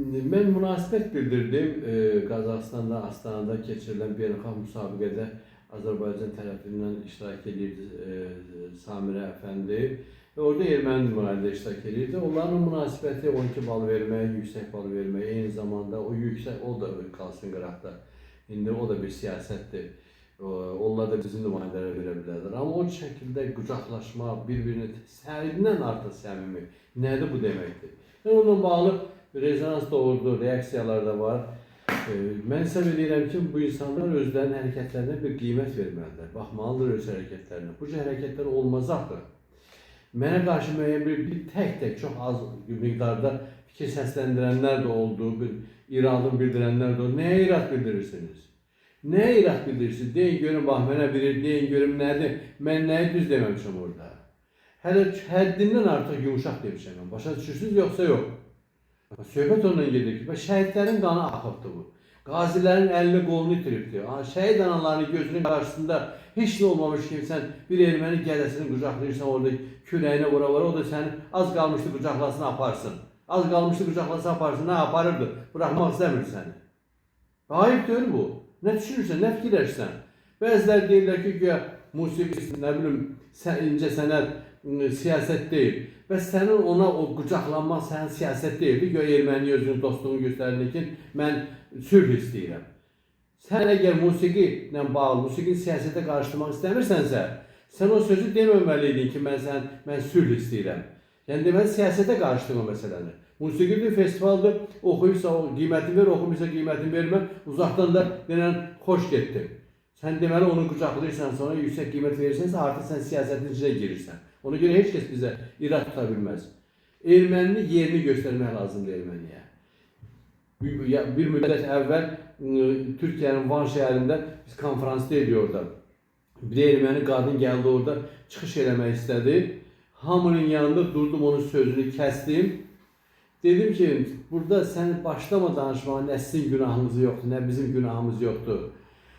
Ben münasibət bildirdim. Qazaxıstanda, Astanada keçirilən beynəlxalq müsabiqədə Azərbaycan tərəfindən iştirak edirdi Samirə Əfəndi. Və orada erməni nümayəndə iştirak edirdi. Onların münasibəti 12 bal vermək, yüksək bal vermək, eyni zamanda o yüksək, o da qalsın qıraqda. İndi o da bir siyasətdir. Onlar da bizim nümayəndələrə verə bilərlər. Amma o şəkildə qucaqlaşma, bir-birini səhibindən artıq səmimi. Nədir bu deməkdir? Onunla bağlı rezonans doğurdu, reaksiyalar da var. Mən hesab edirəm ki, bu insanlar özlərinin hərəkətlərinə bir qiymət verməlidir. Baxmalıdır öz hərəkətlərinə. Bu cür hərəkətlər olmaz axı. Mənə qarşı müəyyən bir tək çox az miqdarda fikir səsləndirənlər də oldu, bir iradını bildirənlər də oldu. Nəyə irad bildirirsiniz? Nəyə irad bildirirsiniz? Deyin görün, bax mənə bilir, deyin görün nədir? Mən nəyi düz deməmişəm orada? Hələ həddindən artıq yumuşaq demişəm mən. Başa düşürsünüz, yoxsa yox? Söhbət ondan gedir ki, şəhidlərin qanı axıbdır bu. Qazilərin əlini qolunu itiribdir. Şəhid analarının gözünün qarşısında heç nə olmamış kimi sən bir erməni gədəsini qucaqlayırsan, orada kürəyinə vura-vura, o da səni az qalmışdı qucaqlasın, aparsın. Az qalmışdı qucaqlasın, aparsın, nə aparırdı? Bıraxmaq istəmir səni. Ayıb deyil bu. Nə düşünürsən, nə fikirləşsən? Bəzilər deyirlər ki, güya musiqi, nə bilim, incəsənət, siyasət deyil. Və sənin ona o qucaqlanmaq sənin siyasət deyildi. Güya erməni özünün dostluğunu göstərir ki, mən sülh istəyirəm. Sən əgər musiqi ilə bağlı, musiqini siyasətə qarışdırmaq istəmirsənsə, sən o sözü deməməliydin ki, mən sülh istəyirəm. Yəni deməli, siyasətə qarışdırma məsələni. Musiqi festivaldır, oxuyursa o qiymətini ver, oxumursa qiymətini vermə, uzaqdan da denən xoş getdim. Sən deməli onu qucaqlayırsan, sonra yüksək qiymət verirsənsə, artıq sən siyasətin içinə girirsən. Ona görə heç kəs bizə irad tuta bilməz. Erməninin yerini göstərmək lazımdır erməniyə. Bir müddət əvvəl Türkiyənin Van şəhərində biz konferansda ediyor orada. Bir erməni qadın gəldi orada, çıxış eləmək istədi. Hamının yanında durdum, onun sözünü kəsdim. Dedim ki, burada sən başlama danışmağa, nə sizin günahınız yoxdur, nə bizim günahımız yoxdur.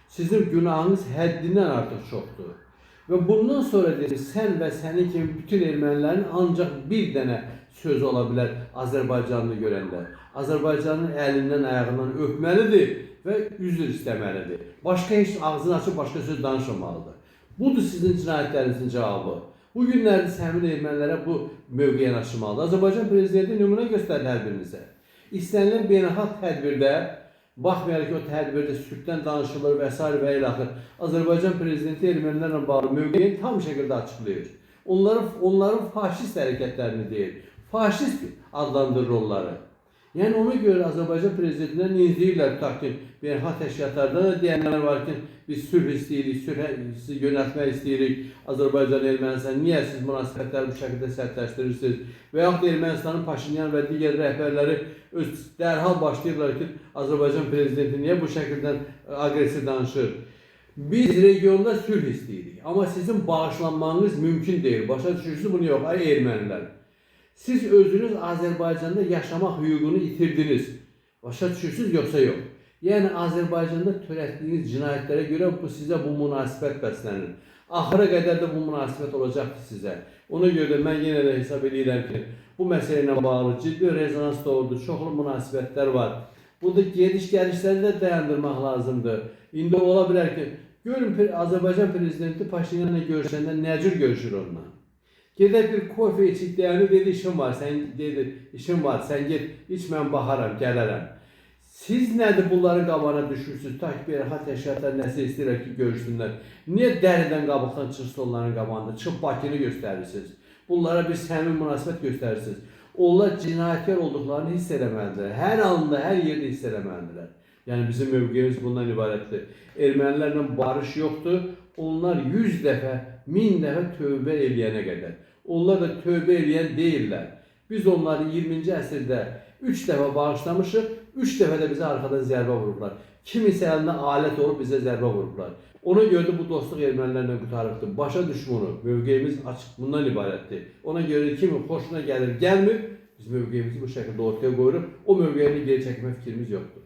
Sizin günahınız həddindən artıq çoxdur. Və bundan sonra dedim, sən və sənin kimi bütün ermənilərin ancaq bir dənə söz ola bilər Azərbaycanını görəndə. Azərbaycanın əlindən, ayağından öpməlidir və üzr istəməlidir. Başqa heç ağzını açıb başqa söz danışmamalıdır. Budur sizin cinayətlərinizin cavabı. Bu günlərdə həmin ermənilərə bu mövqeyə yanaşmalıdır. Azərbaycan prezidenti nümunə göstərdi hər birinizə. İstənilən beynəlxalq tədbirdə, baxmayaraq ki, o tədbirdə sülhdən danışılır və s. və ilaxır. Azərbaycan prezidenti ermənilərlə bağlı mövqeyini tam şəkildə açıqlayır. Onların faşist hərəkətlərini deyir. Faşist adlandırır onları. Yəni ona görə Azərbaycan prezidentindən izləyirlər, tutaq ki, beynəlxalq təşkilatlarda da deyənlər var ki, biz sülh istəyirik, sülh yönətmək istəyirik Azərbaycan Ermənistan. Niyə siz münasibətləri bu şəkildə sərtləşdirirsiniz? Və yaxud da Ermənistanın Paşinyan və digər rəhbərləri dərhal başlayırlar ki, Azərbaycan prezidenti niyə bu şəkildən aqressiv danışır? Biz regionda sülh istəyirik, amma sizin bağışlanmanız mümkün deyil. Başa düşürsünüz bunu yox, ay ermənilər. Siz özünüz Azərbaycanda yaşamaq hüququnu itirdiniz. Başa düşürsünüz yoxsa yox? Yəni Azərbaycanda törətdiyiniz cinayətlərə görə sizə bu münasibət bəslənir. Axıra qədər də bu münasibət olacaqdır sizə. Ona görə də mən yenə də hesab edirəm ki, bu məsələ ilə bağlı ciddi rezonans doğurdu, çoxlu münasibətlər var. Burada gediş-gəlişləri də dayandırmaq lazımdır. İndi ola bilər ki, görün Azərbaycan prezidenti Paşinyanla görüşəndə nə cür görüşür onunla? Gedək bir kofe içib deyəni dedi, işim var, sən get, iç mən baxaram, gələrəm. Siz nədir bunların qabağına düşürsünüz? Ta ki, beynəlxalq təşkilatlar nəsə istəyirlər ki, görüşsünlər. Niyə dəridən qabıqdan çıxırsınız onların qabağında? Çıxıb Bakını göstərirsiniz. Bunlara bir səmimi münasibət göstərirsiniz. Onlar cinayətkar olduqlarını hiss eləməlidirlər. Hər anda, hər yerdə hiss eləməlidirlər. Yəni bizim mövqeyimiz bundan ibarətdir. Ermənilərlə barış yoxdur. Onlar 100 dəfə, 1000 dəfə tövbə eləyənə qədər. Onlar da tövbə eləyən deyirlər. Biz onları 20-ci əsrdə 3 dəfə bağışlamışıq, 3 dəfə də bizə arxadan zərbə vurublar. Kimisə əlində alət olub bizə zərbə vurublar. Ona görə də bu dostluq ermənilərlə qutarıqdır. Başa düşmunu, mövqeyimiz açıq bundan ibarətdir. Ona görə kimi xoşuna gəlir, gəlmir, biz mövqeyimizi bu şəkildə ortaya qoyuruq. O mövqeyini geri çəkmə fikrimiz yoxdur.